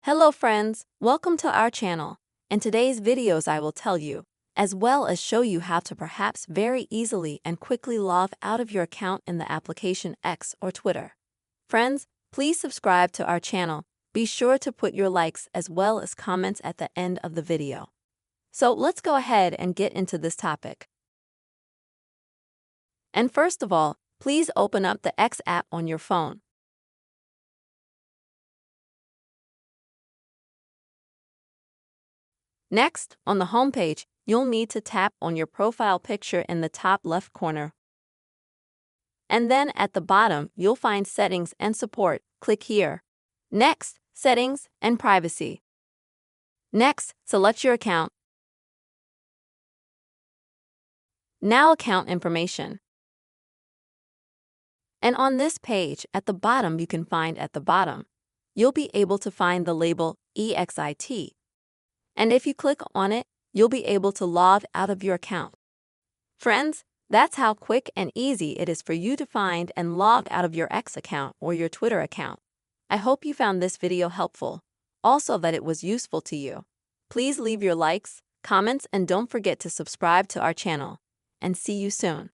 Hello friends, welcome to our channel. In today's videos I will tell you, as well as show you how to perhaps very easily and quickly log out of your account in the application X or Twitter. Friends, please subscribe to our channel. Be sure to put your likes as well as comments at the end of the video. So let's go ahead and get into this topic. And first of all, please open up the X app on your phone. Next, on the homepage, you'll need to tap on your profile picture in the top left corner. And then at the bottom, you'll find Settings and Support. Click here. Next, Settings and Privacy. Next, select your account. Now Account Information. And on this page, at the bottom you can find at the bottom, you'll be able to find the label EXIT. And if you click on it, you'll be able to log out of your account. Friends, that's how quick and easy it is for you to find and log out of your X account or your Twitter account. I hope you found this video helpful, also that it was useful to you. Please leave your likes, comments, and don't forget to subscribe to our channel. And see you soon.